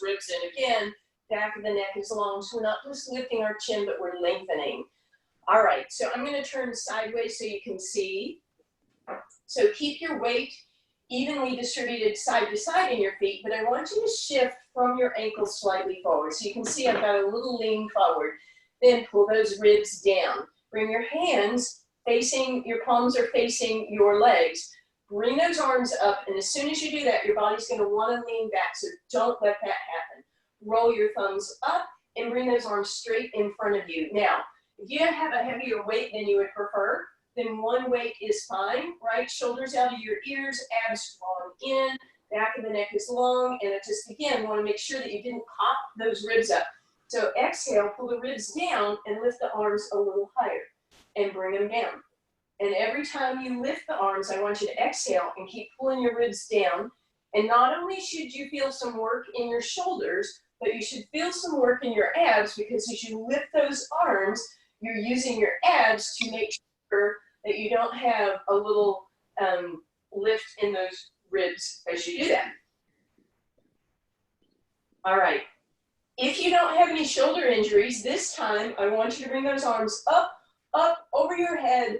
ribs in. Again, back of the neck is long, so we're not just lifting our chin, but we're lengthening. All right, so I'm going to turn sideways so you can see. So keep your weight evenly distributed side to side in your feet, but I want you to shift from your ankles slightly forward. So you can see I've got a little lean forward. Then pull those ribs down. Bring your hands facing, your palms are facing your legs. Bring those arms up, and as soon as you do that, your body's going to want to lean back, so don't let that happen. Roll your thumbs up and bring those arms straight in front of you. Now, if you have a heavier weight than you would prefer, then one weight is fine, right? Shoulders out of your ears, abs long in, back of the neck is long, and it just, again, want to make sure that you didn't pop those ribs up. So exhale, pull the ribs down and lift the arms a little higher and bring them down. And every time you lift the arms, I want you to exhale and keep pulling your ribs down. And not only should you feel some work in your shoulders, but you should feel some work in your abs, because as you lift those arms, you're using your abs to make sure that you don't have a little lift in those ribs as you do that. All right. If you don't have any shoulder injuries, this time I want you to bring those arms up over your head.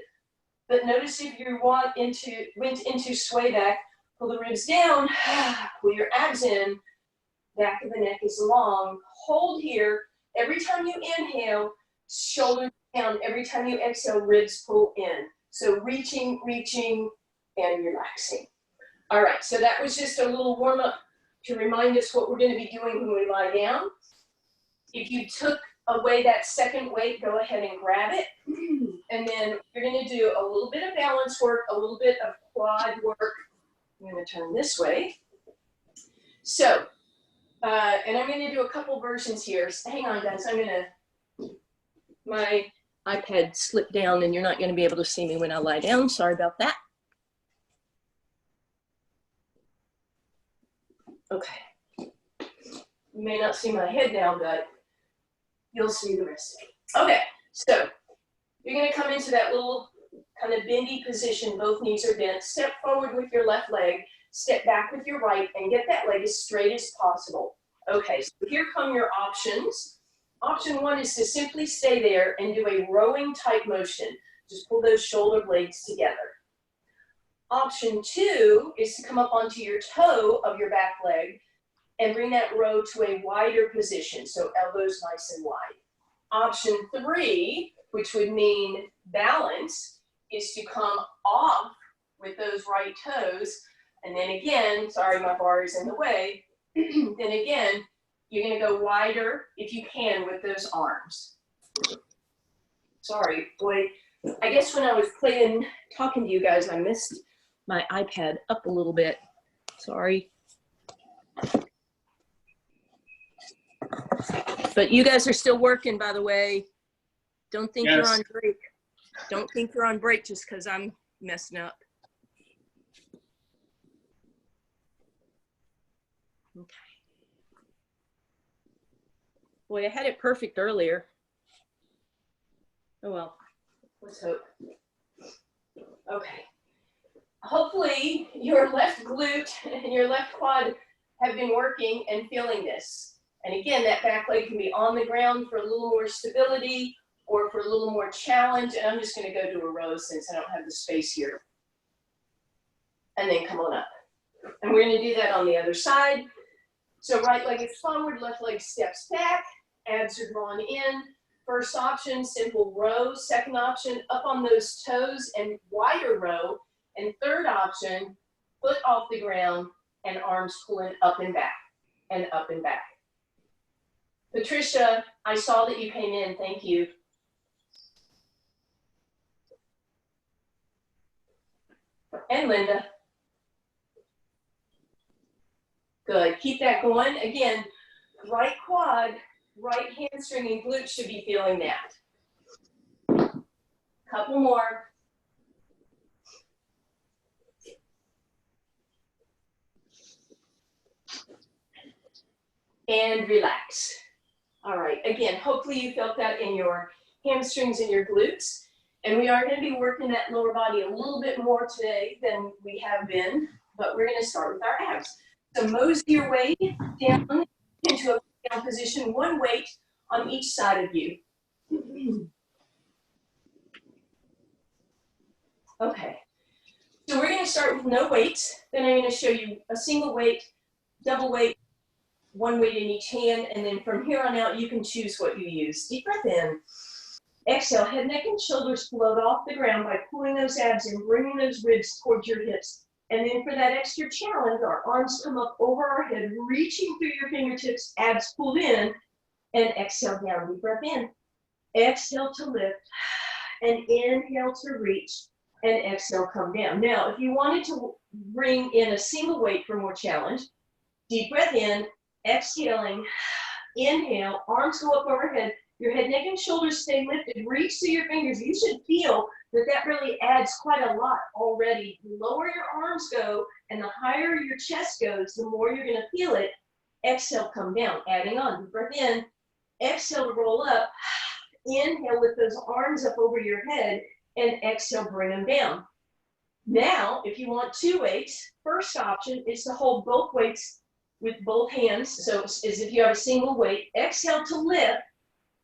But notice if you went into sway back, pull the ribs down, pull your abs in, back of the neck is long. Hold here. Every time you inhale, shoulders down. Every time you exhale, ribs pull in. So reaching, and relaxing. All right, so that was just a little warm-up to remind us what we're going to be doing when we lie down. If you took away that second weight, go ahead and grab it. And then you're going to do a little bit of balance work, a little bit of quad work. I'm going to turn this way. So, and I'm going to do a couple versions here. So hang on, guys. My iPad slipped down and you're not going to be able to see me when I lie down. Sorry about that. Okay. You may not see my head now, but you'll see the rest of it. Okay, so you're going to come into that little kind of bendy position. Both knees are bent. Step forward with your left leg. Step back with your right and get that leg as straight as possible. Okay, so here come your options. Option one is to simply stay there and do a rowing type motion. Just pull those shoulder blades together. Option two is to come up onto your toe of your back leg and bring that row to a wider position, so elbows nice and wide. Option three, which would mean balance, is to come off with those right toes, and then again, sorry my bar is in the way, then again, you're going to go wider if you can with those arms. Sorry, boy, I guess when I was talking to you guys, I missed my iPad up a little bit. Sorry. But you guys are still working, by the way. Don't think You're on break. Don't think you're on break just because I'm messing up. Okay. Boy, I had it perfect earlier. Oh well, let's hope. Okay. Hopefully your left glute and your left quad have been working and feeling this. And again, that back leg can be on the ground for a little more stability or for a little more challenge. And I'm just going to go to a row since I don't have the space here. And then come on up. And we're going to do that on the other side. So right leg is forward, left leg steps back, abs are drawn in. First option, simple row. Second option, up on those toes and wider row. And third option, foot off the ground and arms pulling up and back and up and back. Patricia, I saw that you came in. Thank you. And Linda. Good. Keep that going. Again, right quad, right hamstring and glute should be feeling that. Couple more. And relax. All right, again, hopefully you felt that in your hamstrings and your glutes. And we are going to be working that lower body a little bit more today than we have been, but we're going to start with our abs. So mosey your way down into a down position, one weight on each side of you. Okay, so we're going to start with no weights. Then I'm going to show you a single weight, double weight, one weight in each hand, and then from here on out, you can choose what you use. Deep breath in. Exhale, head, neck, and shoulders float off the ground by pulling those abs in, bringing those ribs towards your hips. And then for that extra challenge, our arms come up over our head, reaching through your fingertips, abs pulled in, and exhale down. Deep breath in. Exhale to lift, and inhale to reach, and exhale, come down. Now, if you wanted to bring in a single weight for more challenge, deep breath in, exhaling, inhale, arms go up overhead, your head, neck, and shoulders stay lifted, reach through your fingers. You should feel that that really adds quite a lot already. The lower your arms go and the higher your chest goes, the more you're gonna feel it. Exhale, come down, adding on, deep breath in, exhale to roll up, inhale with those arms up over your head, and exhale, bring them down. Now, if you want two weights, first option is to hold both weights with both hands. So as if you have a single weight, exhale to lift,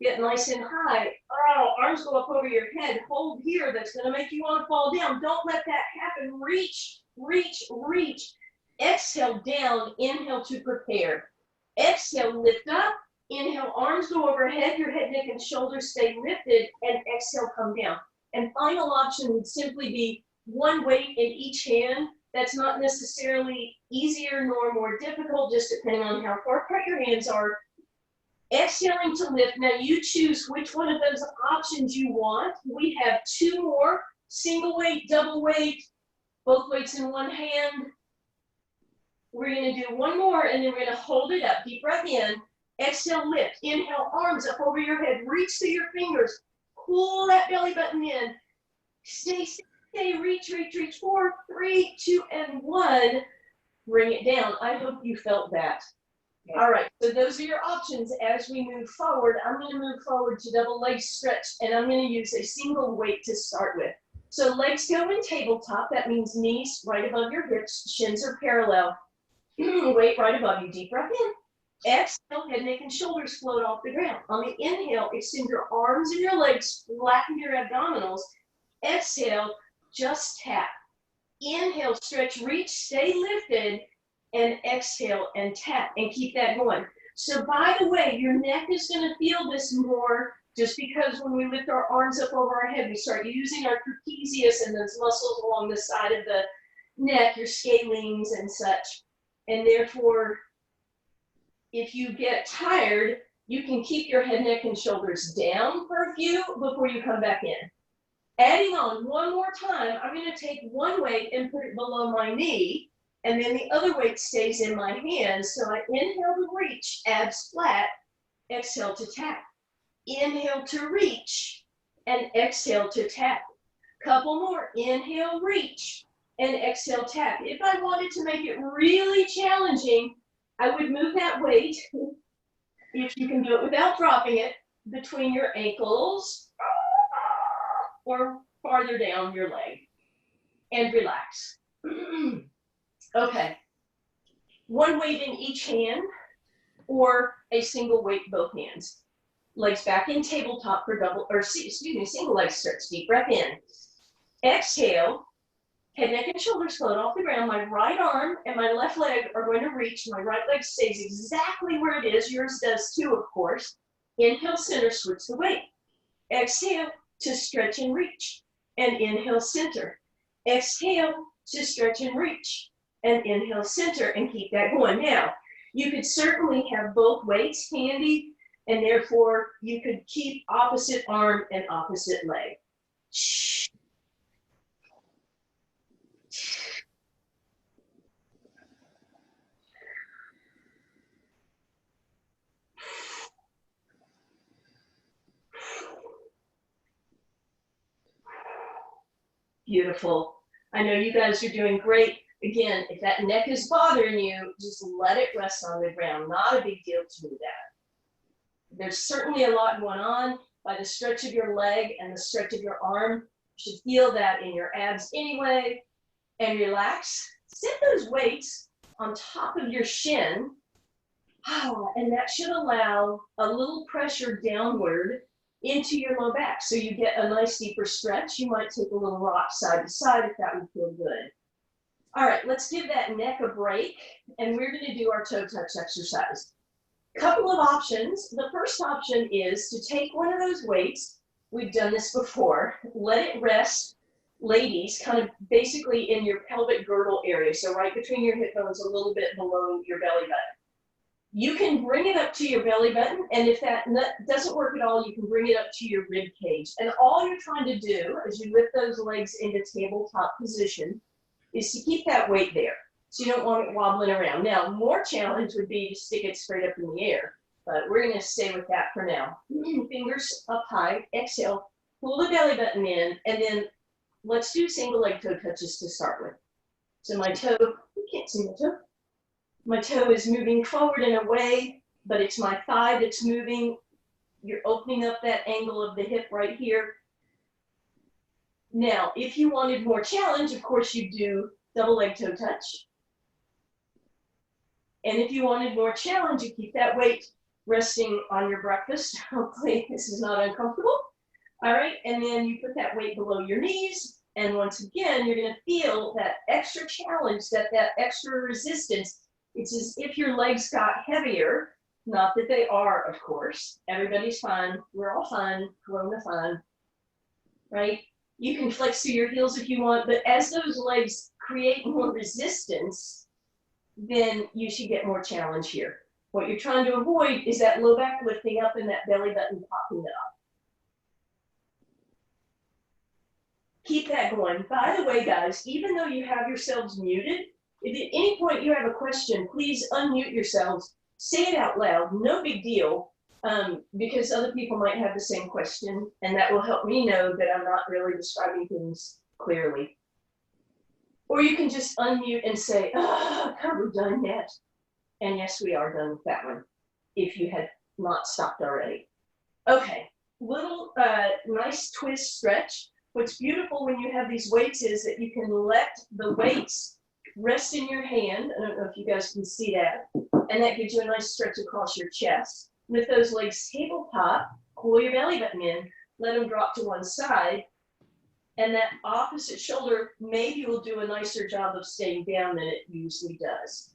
get nice and high. Oh, arms go up over your head. Hold here. That's going to make you want to fall down. Don't let that happen. Reach, reach, reach. Exhale down. Inhale to prepare. Exhale, lift up. Inhale, arms go overhead. Your head, neck, and shoulders stay lifted. And exhale, come down. And final option would simply be one weight in each hand. That's not necessarily easier nor more difficult, just depending on how far apart your hands are. Exhaling to lift. Now you choose which one of those options you want. We have two more, single weight, double weight, both weights in one hand. We're going to do one more, and then we're going to hold it up. Deep breath in. Exhale, lift. Inhale, arms up over your head. Reach through your fingers. Pull that belly button in. Stay, stay, reach, reach, reach. 4, 3, 2, and 1. Bring it down. I hope you felt that. All right, so those are your options. As we move forward, I'm going to move forward to double leg stretch, and I'm going to use a single weight to start with. So legs go in tabletop. That means knees right above your hips, shins are parallel. Weight right above you. Deep breath in. Exhale, head, neck, and shoulders float off the ground. On the inhale, extend your arms and your legs, flatten your abdominals. Exhale, just tap. Inhale, stretch, reach, stay lifted. And exhale and tap and keep that going. So by the way, your neck is going to feel this more just because when we lift our arms up over our head, we start using our trapezius and those muscles along the side of the neck, your scalenes and such. And therefore, if you get tired, you can keep your head, neck, and shoulders down for a few before you come back in. Adding on one more time, I'm going to take one weight and put it below my knee. And then the other weight stays in my hands. So I inhale to reach, abs flat, exhale to tap. Inhale to reach, and exhale to tap. Couple more, inhale, reach, and exhale, tap. If I wanted to make it really challenging, I would move that weight, if you can do it without dropping it, between your ankles or farther down your leg, and relax. Okay, one weight in each hand or a single weight both hands. Legs back in tabletop for single leg stretch. Deep breath in. Exhale, head, neck, and shoulders float off the ground. My right arm and my left leg are going to reach. My right leg stays exactly where it is. Yours does too, of course. Inhale, center, switch the weight. Exhale to stretch and reach. And inhale, center. Exhale to stretch and reach. And inhale, center, and keep that going. Now, you could certainly have both weights handy, and therefore you could keep opposite arm and opposite leg. Beautiful. I know you guys are doing great. Again, if that neck is bothering you, just let it rest on the ground. Not a big deal to do that. There's certainly a lot going on by the stretch of your leg and the stretch of your arm. You should feel that in your abs anyway. And relax. Sit those weights on top of your shin And that should allow a little pressure downward into your low back. So you get a nice deeper stretch. You might take a little rock side to side if that would feel good. All right, let's give that neck a break, and we're going to do our toe touch exercise. Couple of options. The first option is to take one of those weights. We've done this before. Let it rest, ladies, kind of basically in your pelvic girdle area. So right between your hip bones, a little bit below your belly button. You can bring it up to your belly button, and if that doesn't work at all, you can bring it up to your rib cage. And all you're trying to do as you lift those legs into tabletop position is to keep that weight there. So you don't want it wobbling around. Now, more challenge would be to stick it straight up in the air, but we're going to stay with that for now. Fingers up high, exhale, pull the belly button in, and then let's do single leg toe touches to start with. So my toe, you can't see my toe. My toe is moving forward and away, but it's my thigh that's moving. You're opening up that angle of the hip right here. Now, if you wanted more challenge, of course, you do double leg toe touch. And if you wanted more challenge, you keep that weight resting on your breakfast. Hopefully this is not uncomfortable. All right, and then you put that weight below your knees. And once again, you're gonna feel that extra challenge, that extra resistance. It's as if your legs got heavier. Not that they are, of course. Everybody's fine. We're all fine. Corona fine, right? You can flex through your heels if you want, but as those legs create more resistance, then you should get more challenge here. What you're trying to avoid is that low back lifting up and that belly button popping up. Keep that going. By the way, guys, even though you have yourselves muted, if at any point you have a question, please unmute yourselves. Say it out loud. No big deal, because other people might have the same question, and that will help me know that I'm not really describing things clearly. Or you can just unmute and say, are we done yet? And yes, we are done with that one, if you had not stopped already. Okay, little nice twist stretch. What's beautiful when you have these weights is that you can let the weights rest in your hand. I don't know if you guys can see that. And that gives you a nice stretch across your chest. With those legs tabletop, pull your belly button in, let them drop to one side. And that opposite shoulder maybe will do a nicer job of staying down than it usually does.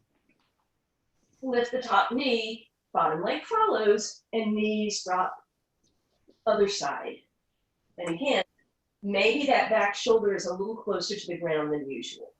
Lift the top knee, bottom leg follows, and knees drop other side. And again, maybe that back shoulder is a little closer to the ground than usual.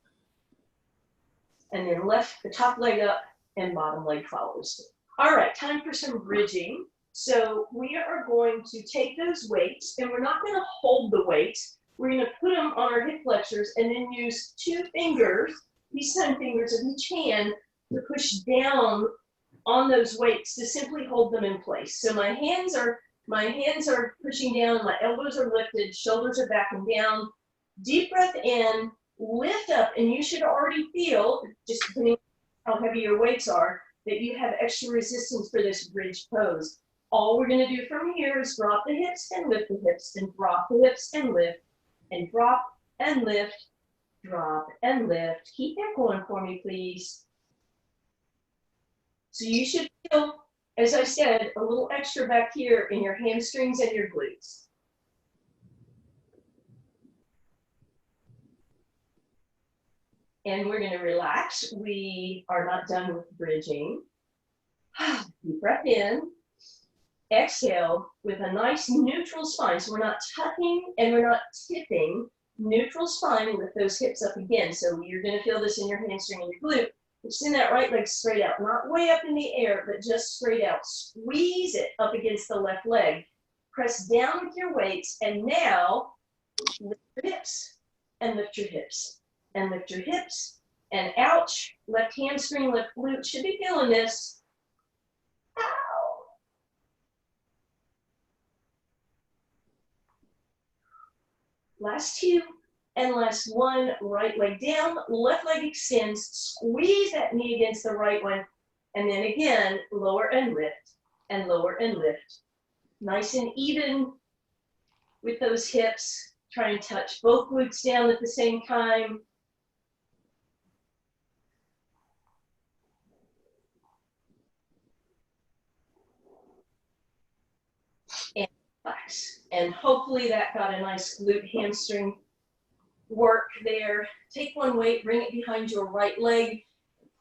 And then lift the top leg up and bottom leg follows. All right, time for some bridging. So we are going to take those weights, and we're not going to hold the weights. We're going to put them on our hip flexors and then use two fingers, these 10 fingers of each hand, to push down on those weights to simply hold them in place. So my hands are pushing down, my elbows are lifted, shoulders are back and down. Deep breath in, lift up, and you should already feel, just depending on how heavy your weights are, that you have extra resistance for this bridge pose. All we're going to do from here is drop the hips and lift the hips, and drop the hips and lift, and drop and lift, drop and lift. Keep that going for me, please. So you should feel, as I said, a little extra back here in your hamstrings and your glutes. And we're going to relax. We are not done with bridging. Deep breath in. Exhale with a nice neutral spine. So we're not tucking and we're not tipping. Neutral spine with those hips up again. So you're going to feel this in your hamstring and your glute. Extend that right leg straight out. Not way up in the air, but just straight out. Squeeze it up against the left leg. Press down with your weights. And now lift your hips and lift your hips. And lift your hips, and ouch, left hamstring, left glute, should be feeling this. Ow. Last two, and last one, right leg down, left leg extends, squeeze that knee against the right one, and then again, lower and lift, and lower and lift. Nice and even with those hips, try and touch both glutes down at the same time. Relax. And hopefully that got a nice glute hamstring work there. Take one weight, bring it behind your right leg,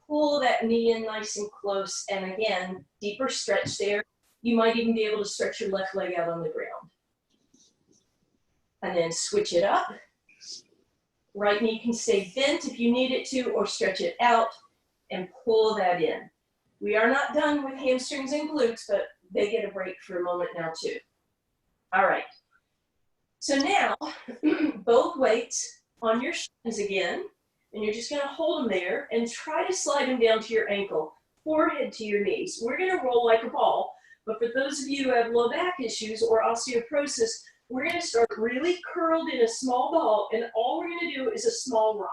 pull that knee in nice and close, and again, deeper stretch there. You might even be able to stretch your left leg out on the ground. And then switch it up. Right knee can stay bent if you need it to, or stretch it out and pull that in. We are not done with hamstrings and glutes, but they get a break for a moment now too. All right. So now, both weights on your shins again, and you're just gonna hold them there and try to slide them down to your ankle, forehead to your knees. We're gonna roll like a ball, but for those of you who have low back issues or osteoporosis, we're gonna start really curled in a small ball, and all we're gonna do is a small rock,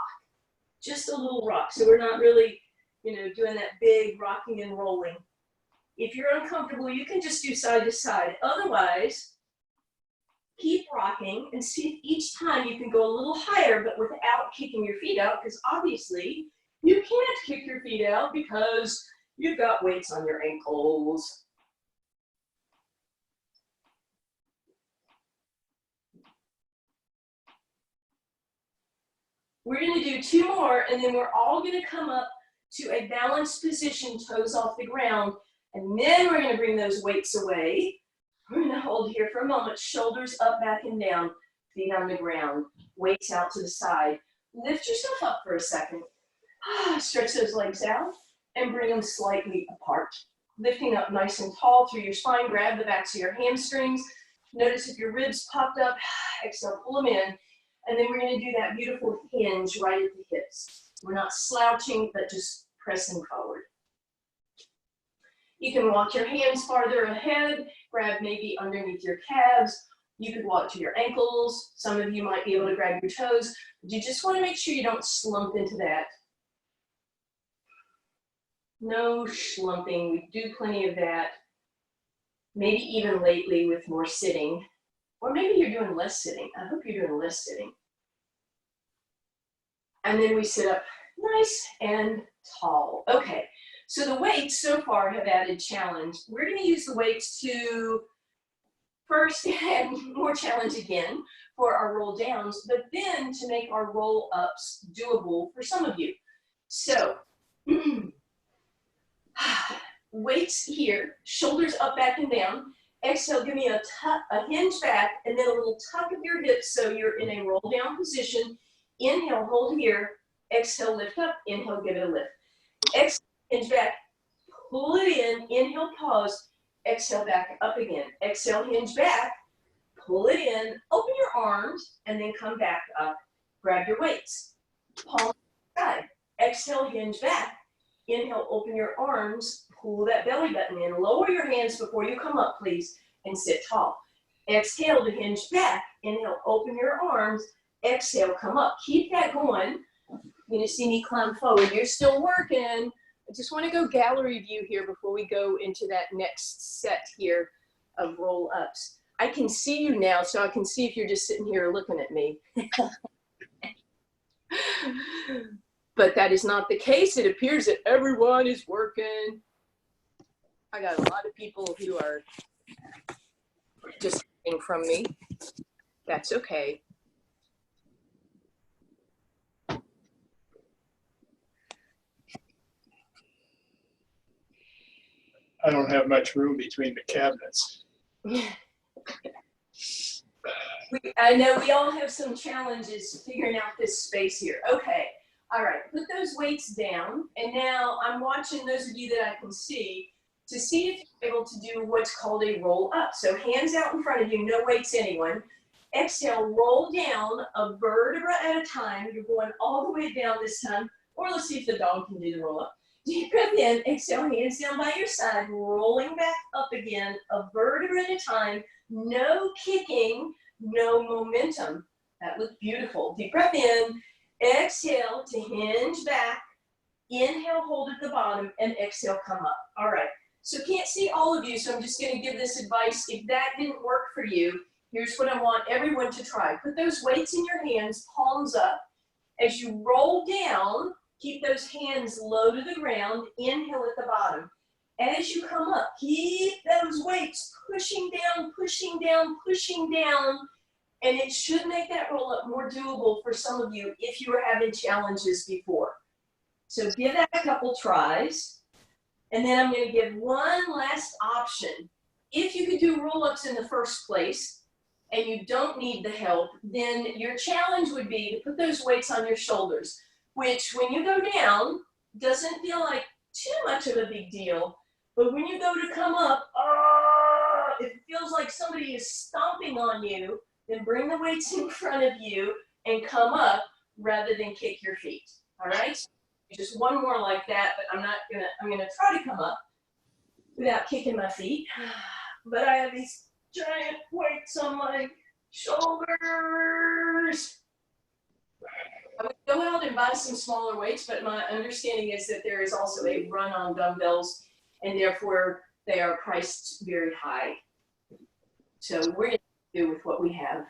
just a little rock. So we're not really, doing that big rocking and rolling. If you're uncomfortable, you can just do side to side. Otherwise, keep rocking and see if each time you can go a little higher, but without kicking your feet out, because obviously you can't kick your feet out because you've got weights on your ankles. We're going to do 2 more, and then we're all going to come up to a balanced position, toes off the ground, and then we're going to bring those weights away. We're going to hold here for a moment, shoulders up, back, and down, feet on the ground, weights out to the side. Lift yourself up for a second. Stretch those legs out and bring them slightly apart. Lifting up nice and tall through your spine, grab the backs of your hamstrings. Notice if your ribs popped up, exhale, pull them in. And then we're going to do that beautiful hinge right at the hips. We're not slouching, but just pressing forward. You can walk your hands farther ahead, grab maybe underneath your calves. You could walk to your ankles. Some of you might be able to grab your toes. But you just want to make sure you don't slump into that. No slumping. We do plenty of that. Maybe even lately with more sitting. Or maybe you're doing less sitting. I hope you're doing less sitting. And then we sit up nice and tall. Okay, so the weights so far have added challenge. We're going to use the weights to first add more challenge again for our roll downs, but then to make our roll ups doable for some of you. So, weights here, shoulders up, back, and down. Exhale, give me a hinge back, and then a little tuck of your hips so you're in a roll down position. Inhale, hold here. Exhale, lift up. Inhale, give it a lift. Exhale, hinge back. Pull it in. Inhale, pause. Exhale, back up again. Exhale, hinge back. Pull it in. Open your arms, and then come back up. Grab your weights. Palm side. Exhale, hinge back. Inhale, open your arms. Pull that belly button in. Lower your hands before you come up, please, and sit tall. Exhale to hinge back. Inhale, open your arms. Exhale, come up. Keep that going. You're going to see me climb forward. You're still working. I just want to go gallery view here before we go into that next set here of roll-ups. I can see you now, so I can see if you're just sitting here looking at me. But that is not the case. It appears that everyone is working. I got a lot of people who are just sitting from me. That's okay. I don't have much room between the cabinets. I know we all have some challenges figuring out this space here. Okay, all right, put those weights down. And now I'm watching those of you that I can see to see if you're able to do what's called a roll up. So hands out in front of you, no weights anyone. Exhale, roll down a vertebra at a time. You're going all the way down this time. Or let's see if the dog can do the roll up. Deep breath in, exhale, hands down by your side, rolling back up again, a vertebra at a time, no kicking, no momentum. That looks beautiful. Deep breath in, exhale to hinge back, inhale, hold at the bottom, and exhale, come up. All right, so can't see all of you, so I'm just gonna give this advice. If that didn't work for you, here's what I want everyone to try. Put those weights in your hands, palms up. As you roll down, keep those hands low to the ground. Inhale at the bottom. As you come up, keep those weights pushing down, pushing down, pushing down, and it should make that roll up more doable for some of you if you were having challenges before. So give that a couple tries, and then I'm going to give one last option. If you could do roll-ups in the first place and you don't need the help, then your challenge would be to put those weights on your shoulders, which when you go down doesn't feel like too much of a big deal. But when you go to come up, it feels like somebody is stomping on you. Then bring the weights in front of you and come up rather than kick your feet. All right? Just one more like that, but I'm gonna try to come up without kicking my feet. But I have these giant weights on my shoulders. I would go out and buy some smaller weights, but my understanding is that there is also a run on dumbbells, and therefore they are priced very high. So we're going to do with what we have.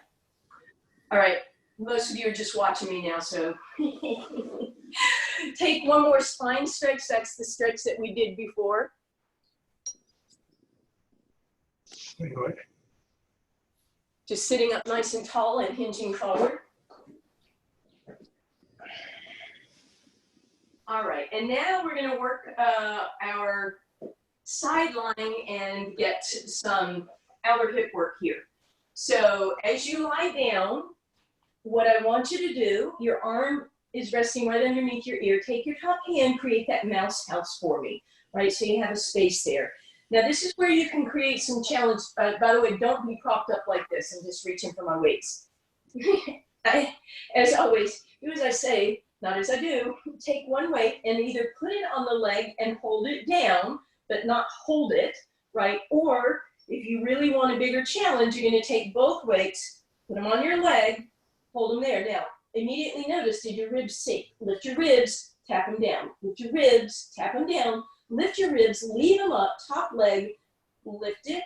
All right, most of you are just watching me now, so take one more spine stretch. That's the stretch that we did before. Anyway. Just sitting up nice and tall and hinging forward. All right, and now we're going to work our side lying and get some outer hip work here. So as you lie down, what I want you to do, your arm is resting right underneath your ear. Take your top hand, create that mouse house for me, right? So you have a space there. Now this is where you can create some challenge. By the way, don't be propped up like this and just reaching for my weights. As always, do as I say, not as I do. Take one weight and either put it on the leg and hold it down, but not hold it, right? Or if you really want a bigger challenge, you're going to take both weights, put them on your leg, hold them there. Now, immediately notice, did your ribs sink? Lift your ribs, tap them down. Lift your ribs, tap them down. Lift your ribs, leave them up, top leg, lift it,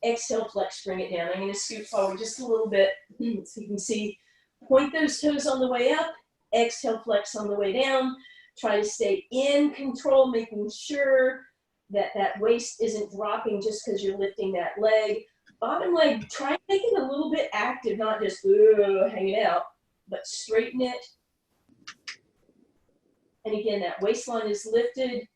exhale, flex, bring it down. I'm going to scoot forward just a little bit so you can see. Point those toes on the way up, exhale, flex on the way down. Try to stay in control, making sure that that waist isn't dropping just because you're lifting that leg. Bottom leg, try and make it a little bit active, not just hanging out, but straighten it. And again, that waistline is lifted.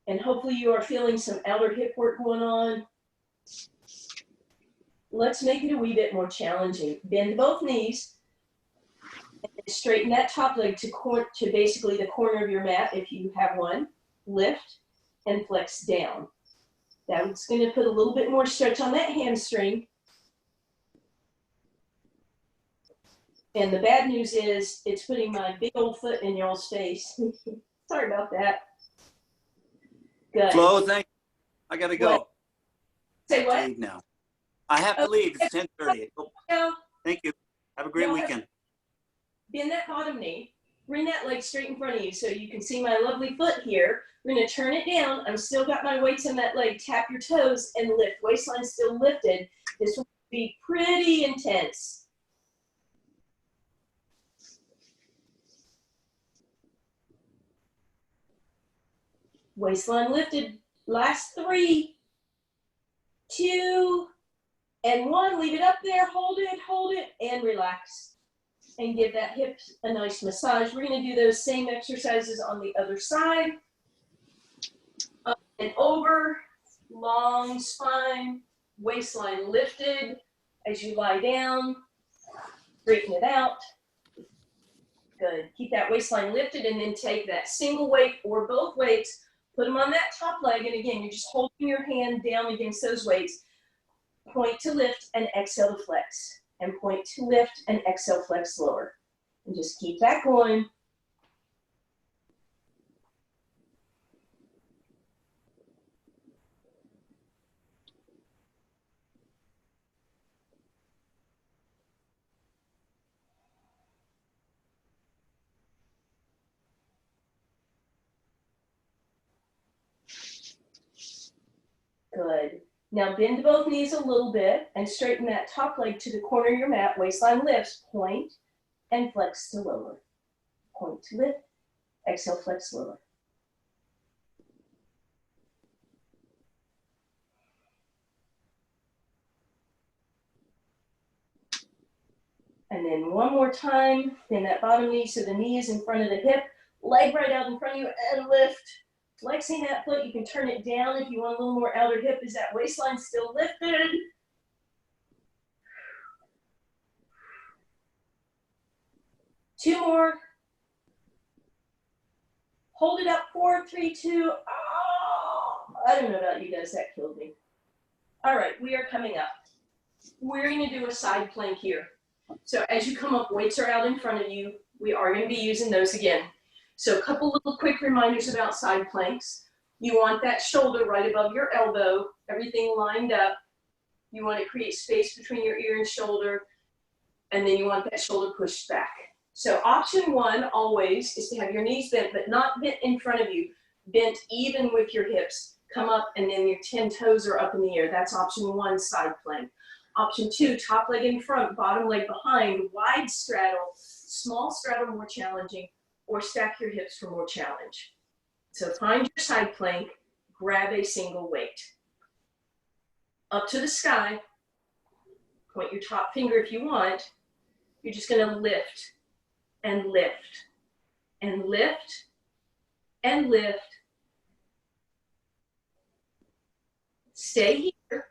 And hopefully you are feeling some outer hip work going on. Let's make it a wee bit more challenging. Bend both knees. And straighten that top leg to basically the corner of your mat if you have one. Lift and flex down. That's going to put a little bit more stretch on that hamstring. And the bad news is it's putting my big old foot in y'all's face. Sorry about that. Good. Flo, thank you. I got to go. What? Say what? Leave now. I have to leave. It's 10:30. No. Thank you. Have a great weekend. Bend that bottom knee. Bring that leg straight in front of you so you can see my lovely foot here. We're going to turn it down. I've still got my weights on that leg. Tap your toes and lift. Waistline still lifted. This will be pretty intense. Waistline lifted. Last 3, 2, and 1. Leave it up there. Hold it, and relax. And give that hip a nice massage. We're going to do those same exercises on the other side. Up and over. Long spine. Waistline lifted as you lie down. Straighten it out. Good. Keep that waistline lifted and then take that single weight or both weights. Put them on that top leg, and again, you're just holding your hand down against those weights. Point to lift and exhale to flex. And point to lift and exhale, flex lower. And just keep that going. Good. Now bend both knees a little bit and straighten that top leg to the corner of your mat. Waistline lifts, point and flex to lower. Point to lift, exhale, flex lower. And then one more time, bend that bottom knee so the knee is in front of the hip, leg right out in front of you, and lift. Flexing that foot, you can turn it down if you want a little more outer hip. Is that waistline still lifted? Two more. Hold it up, 4, 3, 2. Oh, I don't know about you guys, that killed me. All right, we are coming up. We're gonna do a side plank here. So as you come up, weights are out in front of you. We are gonna be using those again. So a couple little quick reminders about side planks. You want that shoulder right above your elbow, everything lined up. You want to create space between your ear and shoulder, and then you want that shoulder pushed back. So option one always is to have your knees bent, but not bent in front of you, bent even with your hips. Come up and then your 10 toes are up in the air. That's option one, side plank. Option two, top leg in front, bottom leg behind, wide straddle, small straddle more challenging, or stack your hips for more challenge. So find your side plank, grab a single weight. Up to the sky, point your top finger if you want. You're just gonna lift and lift and lift and lift. Stay here,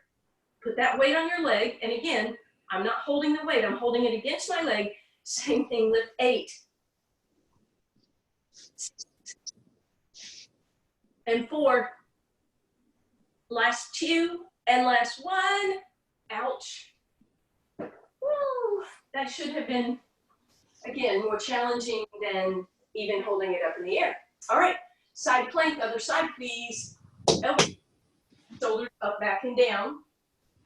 put that weight on your leg, and again, I'm not holding the weight, I'm holding it against my leg. Same thing, lift 8. And 4. Last 2 and last 1. Ouch. Woo. That should have been, again, more challenging than even holding it up in the air. All right, side plank, other side, please. Elbow, shoulders up, back, and down.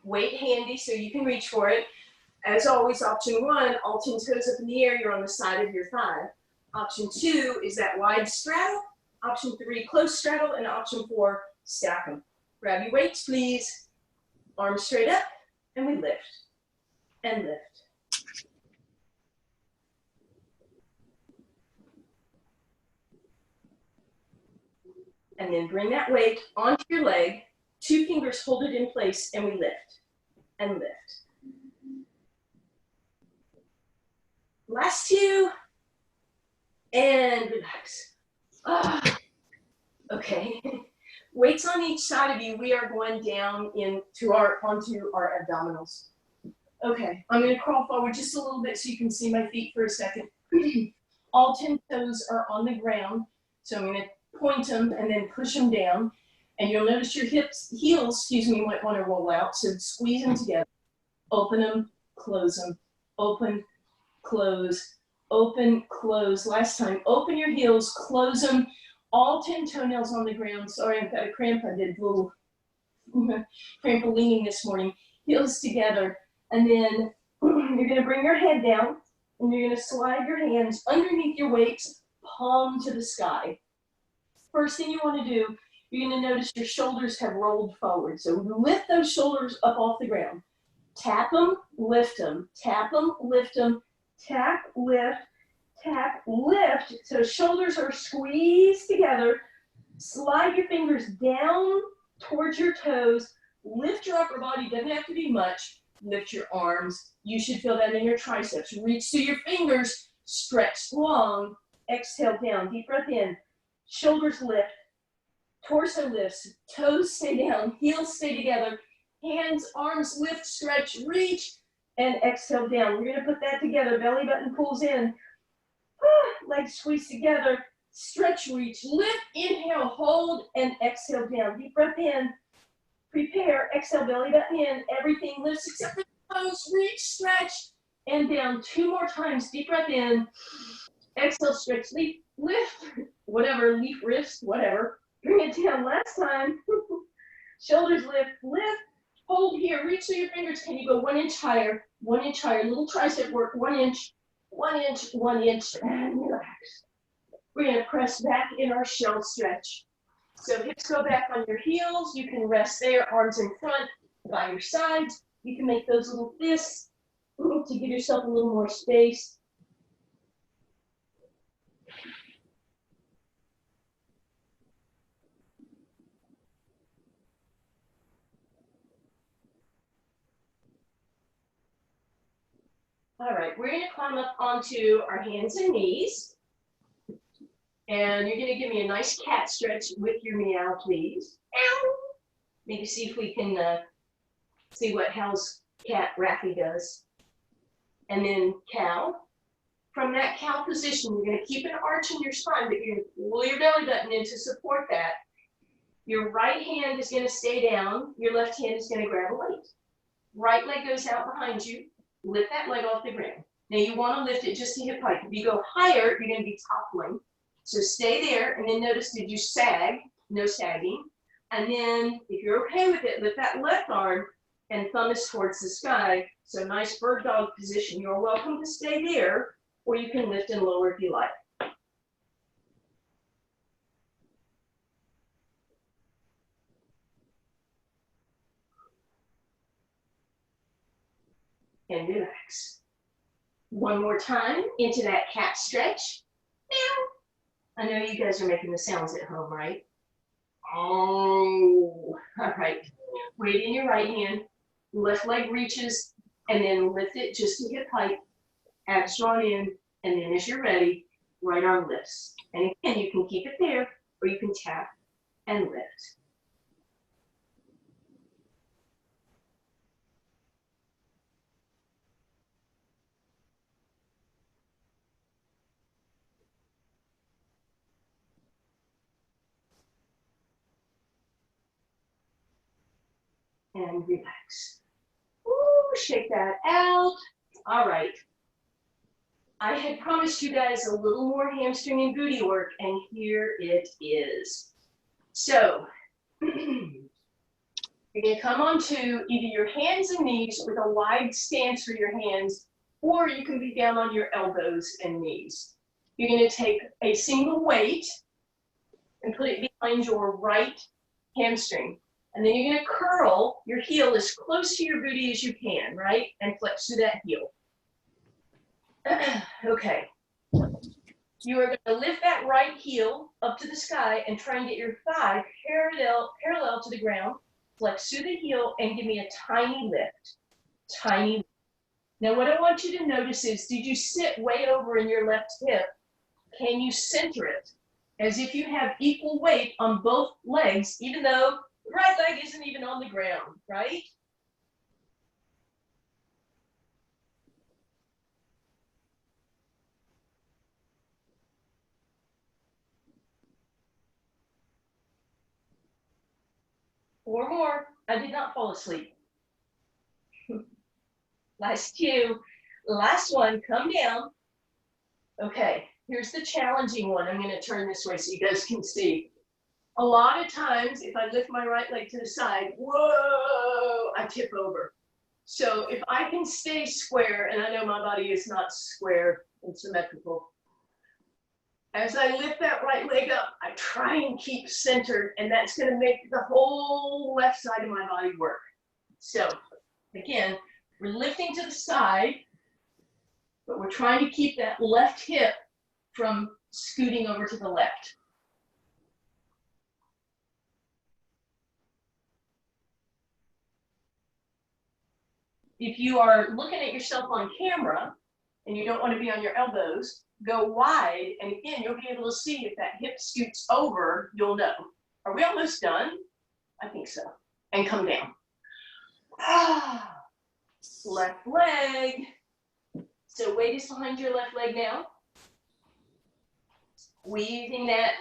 Weight handy so you can reach for it. As always, option 1, all 10 toes up in the air, you're on the side of your thigh. Option 2 is that wide straddle. Option 3, close straddle. And option 4, stack them. Grab your weights, please. Arms straight up, and we lift and lift. And then bring that weight onto your leg. 2 fingers hold it in place, and we lift and lift. Last 2, and relax. Ah, okay. Weights on each side of you. We are going down onto our abdominals. Okay, I'm going to crawl forward just a little bit so you can see my feet for a second. All 10 toes are on the ground, so I'm going to point them and then push them down. And you'll notice your heels, might want to roll out. So squeeze them together. Open them, close them. Open, close, open, close. Last time, open your heels, close them. All 10 toenails on the ground. Sorry, I've got a cramp. I did a little trampolining this morning. Heels together. And then you're going to bring your head down. And you're going to slide your hands underneath your weights, palm to the sky. First thing you want to do, you're going to notice your shoulders have rolled forward. So lift those shoulders up off the ground. Tap them, lift them. Tap them, lift them. Tap, lift, tap, lift. So shoulders are squeezed together. Slide your fingers down towards your toes. Lift your upper body. Doesn't have to be much. Lift your arms. You should feel that in your triceps. Reach through your fingers. Stretch long. Exhale down. Deep breath in. Shoulders lift. Torso lifts. Toes stay down. Heels stay together. Hands, arms lift, stretch, reach, and exhale down. We're going to put that together. Belly button pulls in. Legs squeeze together. Stretch, reach, lift, inhale, hold, and exhale down. Deep breath in. Prepare. Exhale, belly button in. Everything lifts except for the toes. Reach, stretch, and down. 2 more times. Deep breath in. Exhale, stretch, lift, whatever, leaf, wrist, whatever. Bring it down. Last time. Shoulders lift, lift. Hold here, reach through your fingers. Can you go 1 inch higher? 1 inch higher. Little tricep work. 1 inch, 1 inch, 1 inch, and relax. We're going to press back in our shell stretch. So hips go back on your heels. You can rest there, arms in front, by your sides. You can make those little fists to give yourself a little more space. All right, we're gonna climb up onto our hands and knees. And you're gonna give me a nice cat stretch with your meow, please. Ow. Maybe see if we can see what Hal's cat Raffy does. And then cow. From that cow position, you're gonna keep an arch in your spine, but you're gonna pull your belly button in to support that. Your right hand is gonna stay down. Your left hand is gonna grab a weight. Right leg goes out behind you. Lift that leg off the ground. Now you wanna lift it just to hip height. If you go higher, you're gonna be toppling. So stay there, and then notice, did you sag? No sagging. And then, if you're okay with it, lift that left arm and thumb is towards the sky. So nice bird dog position. You're welcome to stay there, or you can lift and lower if you like. And relax. One more time into that cat stretch. Meow. I know you guys are making the sounds at home, right? Oh, all right. Weight in your right hand, left leg reaches, and then lift it just to hip height. Abs drawn in, and then as you're ready, right arm lifts. And again, you can keep it there, or you can tap and lift. And relax. Ooh, shake that out. All right. I had promised you guys a little more hamstring and booty work, and here it is. So, you're gonna come onto either your hands and knees with a wide stance for your hands, or you can be down on your elbows and knees. You're gonna take a single weight and put it behind your right hamstring. And then you're gonna curl your heel as close to your booty as you can, right? And flex through that heel. Okay. You are gonna lift that right heel up to the sky and try and get your thigh parallel to the ground. Flex through the heel and give me a tiny lift. Tiny lift. Now what I want you to notice is, did you sit way over in your left hip? Can you center it? As if you have equal weight on both legs, even though the right leg isn't even on the ground, right? Four more. I did not fall asleep. Last two. Last one, come down. Okay, here's the challenging one. I'm gonna turn this way so you guys can see. A lot of times, if I lift my right leg to the side, whoa, I tip over. So if I can stay square, and I know my body is not square and symmetrical, as I lift that right leg up, I try and keep centered, and that's gonna make the whole left side of my body work. So again, we're lifting to the side, but we're trying to keep that left hip from scooting over to the left. If you are looking at yourself on camera and you don't want to be on your elbows, go wide, and again, you'll be able to see if that hip scoots over, you'll know. Are we almost done? I think so. And come down. Left leg. So weight is behind your left leg now. Squeezing that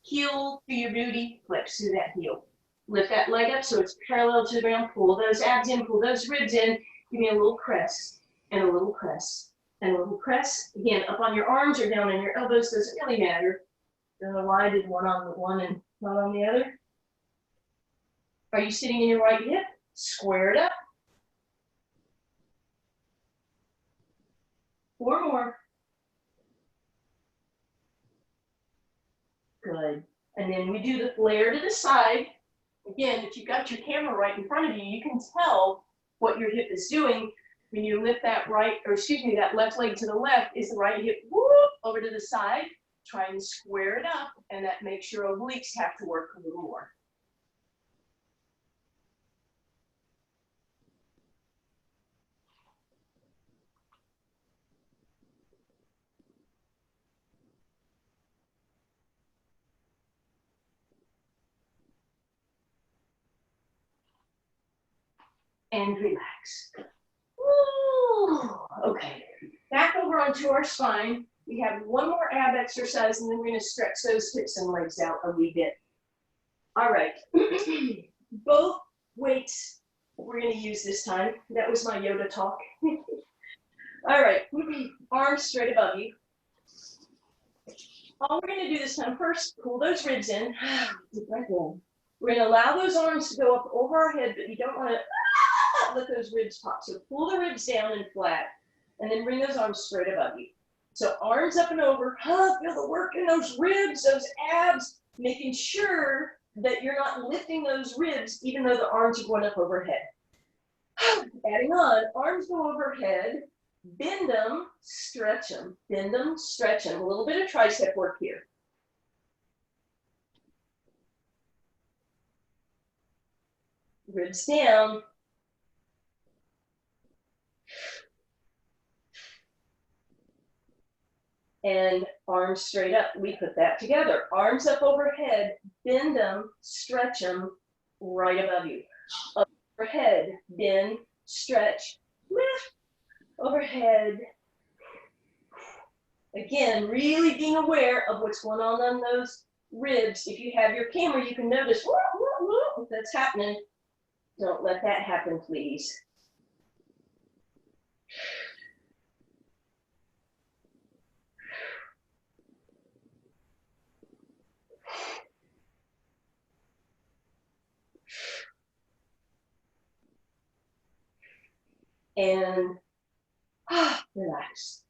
heel to your booty, flex through that heel. Lift that leg up so it's parallel to the ground. Pull those abs in, pull those ribs in. Give me a little press and a little press and a little press. Again, up on your arms or down on your elbows, doesn't really matter. Don't know why I did one on one and not on the other. Are you sitting in your right hip? Square it up. Four more. Good. And then we do the flare to the side. Again, if you've got your camera right in front of you, you can tell what your hip is doing. When you lift that that left leg to the left, is the right hip whoop, over to the side. Try and square it up, and that makes your obliques have to work a little more. and relax. Woo. Okay, back over onto our spine. We have one more ab exercise, and then we're going to stretch those hips and legs out a wee bit. All right, both weights we're going to use this time. That was my Yoda talk. All right, arms straight above you. All we're going to do this time, first, pull those ribs in. Deep breath in. We're going to allow those arms to go up over our head, but you don't want to let those ribs pop. So pull the ribs down and flat, and then bring those arms straight above you. So arms up and over. Feel the work in those ribs, those abs, making sure that you're not lifting those ribs, even though the arms are going up overhead. Adding on, arms go overhead. Bend them, stretch them, bend them, stretch them. A little bit of tricep work here. Ribs down. And arms straight up. We put that together. Arms up overhead, bend them, stretch them right above you. Up overhead, bend, stretch, lift. Overhead. Again, really being aware of what's going on those ribs. If you have your camera, you can notice if that's happening. Don't let that happen, please. And relax.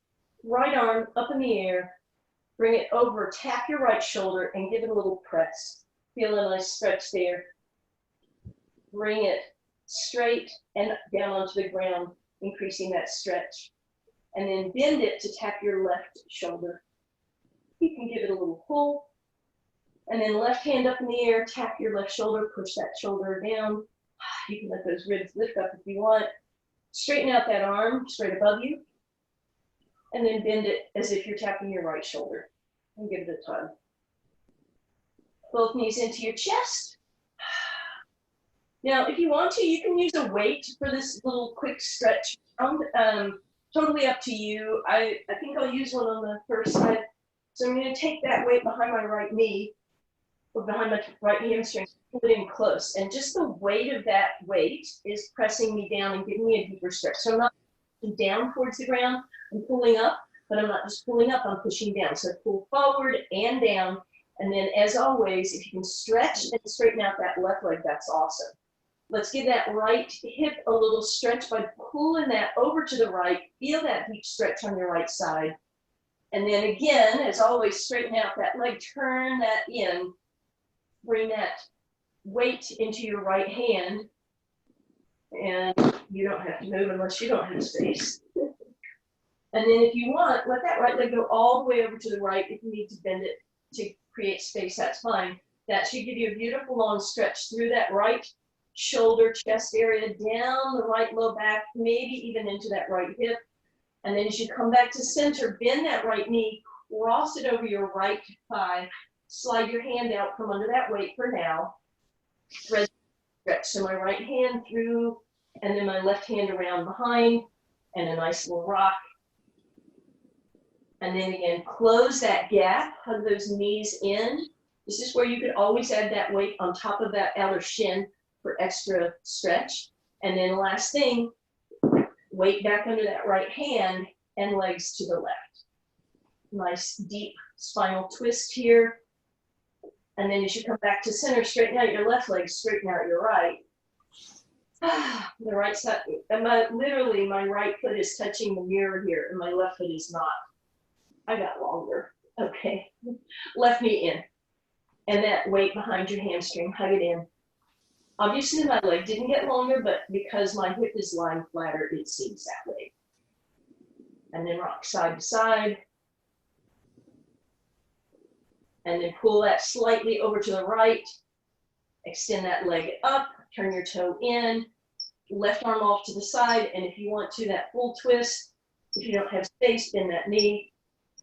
Right arm up in the air. Bring it over, tap your right shoulder and give it a little press. Feel a nice stretch there. Bring it straight and down onto the ground, increasing that stretch. And then bend it to tap your left shoulder. You can give it a little pull. And then left hand up in the air, tap your left shoulder, push that shoulder down. You can let those ribs lift up if you want. Straighten out that arm straight above you. And then bend it as if you're tapping your right shoulder. And give it a tug. Both knees into your chest. Now, if you want to, you can use a weight for this little quick stretch. Totally up to you. I think I'll use one on the first side. So I'm going to take that weight behind my right knee, or behind my right hamstring, pull it in close. And just the weight of that weight is pressing me down and giving me a deeper stretch. So I'm not pushing down towards the ground, I'm pulling up, but I'm not just pulling up, I'm pushing down. So pull forward and down. And then as always, if you can stretch and straighten out that left leg, that's awesome. Let's give that right hip a little stretch by pulling that over to the right. Feel that deep stretch on your right side. And then again, as always, straighten out that leg, turn that in, bring that weight into your right hand. And you don't have to move unless you don't have space. And then if you want, let that right leg go all the way over to the right. If you need to bend it to create space, that's fine. That should give you a beautiful long stretch through that right shoulder, chest area, down the right low back, maybe even into that right hip. And then as you come back to center, bend that right knee, cross it over your right thigh, slide your hand out from under that weight for now. Thread stretch. So my right hand through, and then my left hand around behind, and a nice little rock. And then again, close that gap, hug those knees in. This is where you could always add that weight on top of that outer shin for extra stretch. And then last thing, weight back under that right hand and legs to the left. Nice deep spinal twist here. And then as you come back to center, straighten out your left leg, straighten out your right. The right side, literally my right foot is touching the mirror here and my left foot is not. I got longer. Okay. Left knee in. And that weight behind your hamstring, hug it in. Obviously my leg didn't get longer, but because my hip is lying flatter, it seems that way. And then rock side to side. And then pull that slightly over to the right. Extend that leg up, turn your toe in, left arm off to the side. And if you want to, that full twist. If you don't have space, bend that knee,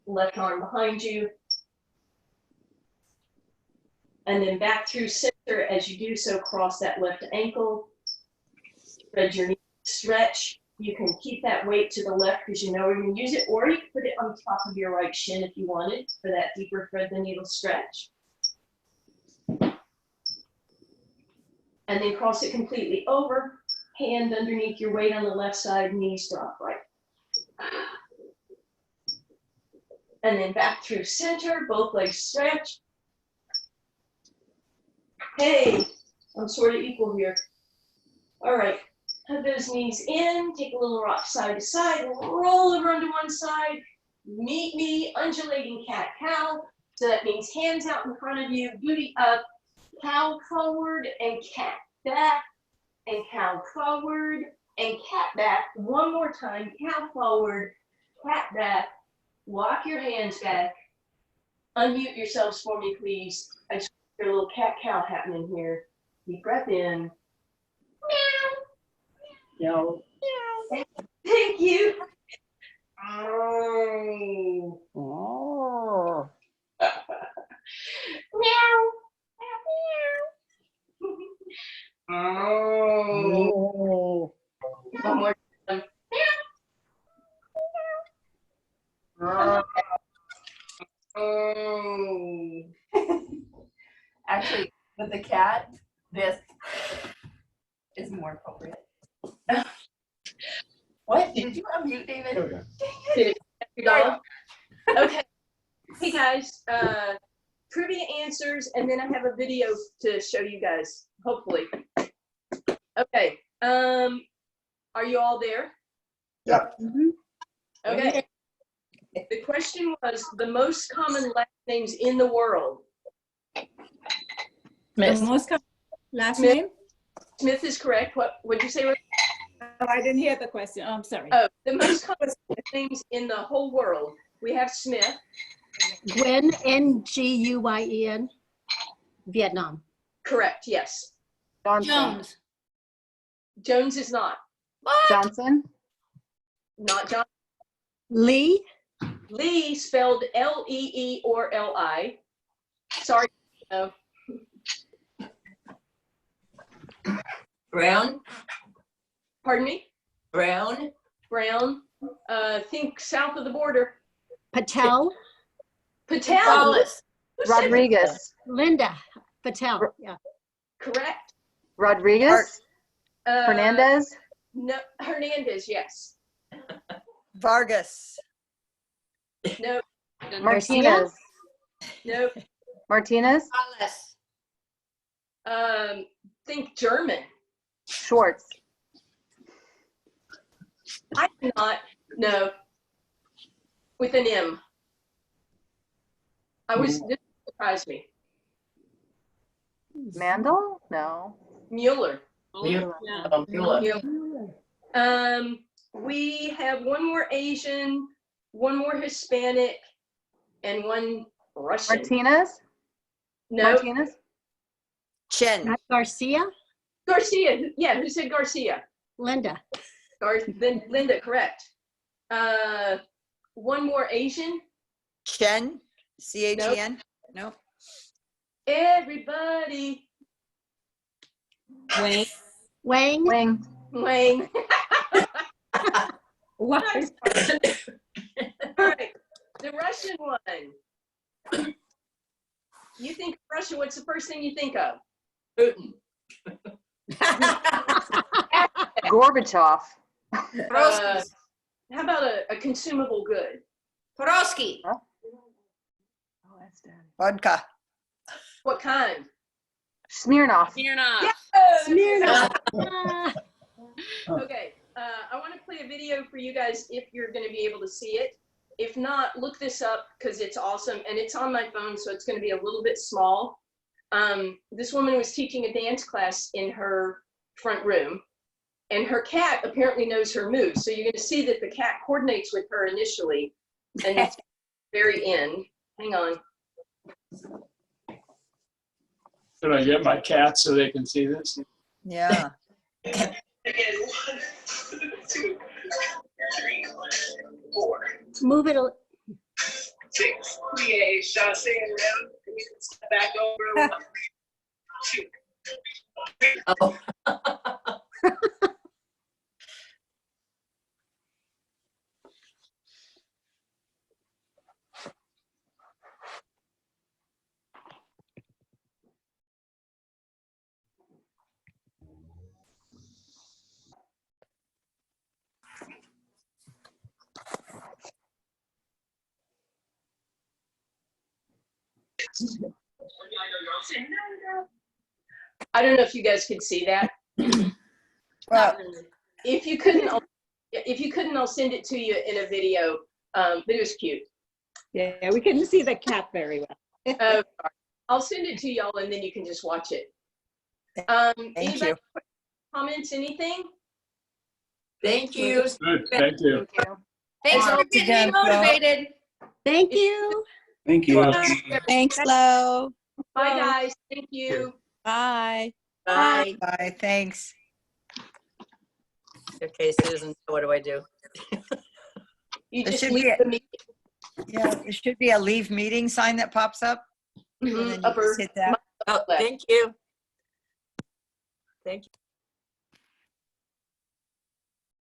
left arm behind you. And then back through center. As you do so, cross that left ankle. spread your knee, stretch. You can keep that weight to the left because you know we're going to use it, or you can put it on top of your right shin if you wanted for that deeper thread the needle stretch. And then cross it completely over, hand underneath your weight on the left side, knees drop right. And then back through center, both legs stretch. Hey, I'm sort of equal here. All right, have those knees in, take a little rock side to side, roll over onto one side, meet me, undulating cat-cow. So that means hands out in front of you, booty up, cow forward and cat back, and cow forward and cat back. One more time, cow forward, cat back. Walk your hands back. Unmute yourselves for me, please. I just hear a little cat-cow happening here. Deep breath in. Meow. Meow. Thank you. Oh. Oh. Meow. Meow. Oh. One more time. Meow. Oh. Actually, with the cat, this is more appropriate. What? Did you unmute, David? Did it your dog? Okay. Hey guys, trivia answers, and then I have a video to show you guys, hopefully. Okay. Are you all there? Yeah. Okay. The question was the most common last names in the world. Smith. The most common last Smith. name? Smith is correct. What would you say? Rick? Oh, I didn't hear the question. Oh, I'm sorry. Oh, the most common last names in the whole world. We have Smith. Gwen, Nguyen, Vietnam. Correct. Yes. Jones. Jones is not. Johnson. Not John. Lee, Lee spelled L-E-E or L-I. Sorry. No. Brown. Pardon me? Brown. Brown. Think south of the border. Patel, Patel. Wallace. Rodriguez. Linda, Patel. Yeah. Correct. Rodriguez. Hernandez. No, Hernandez, yes. Vargas. No, Martinez. no. Martinez. Think German. Schwartz. I cannot. No. With an M. This surprised me. Mandel? No. Mueller. Mueller. We have one more Asian, one more Hispanic, and one Russian. Martinez. No, Martinez. Chen. Garcia, Garcia. Yeah, who said Garcia? Linda. Then Linda, correct. One more Asian. Chen. C-H-E-N. No. Everybody. Wayne. Wang, Wing. Wayne. What? All right, the Russian one. You think of Russia, what's the first thing you think of? Putin. Gorbachev. How about a consumable good? Porosky. Oh, that's daddy. Vodka. What kind? Smirnoff. Smirnoff. Ah, Okay, I want to play a video for you guys if you're going to be able to see it. If not, look this up because it's awesome and it's on my phone, so it's going to be a little bit small. This woman was teaching a dance class in her front room, and her cat apparently knows her moves. So you're going to see that the cat coordinates with her initially, and it's very end. Hang on. Should I get my cat so they can see this? Yeah. Again, 1, 2, 3, 4, move it. 6. Create chassé around. We can step back over. 1, 2. Oh. I don't know if you guys can see that. Well, If you couldn't, I'll send it to you in a video. But it was cute. Yeah, we couldn't see the cat very well. I'll send it to y'all and then you can just watch it. thank Anybody you. comments, anything? Thank you. Good, thank you. Thank you. Thanks for Thanks getting me again, Flo. motivated. Thank you. Thank you. Thanks, Flo. Bye, guys. Thank you. Bye. Bye. Bye, thanks. Okay, Susan, what do I do? You There just should leave be a- the meeting. Yeah, there should be a leave meeting sign that pops up. And then you Upper just hit that. Oh, left. thank you. Thank you.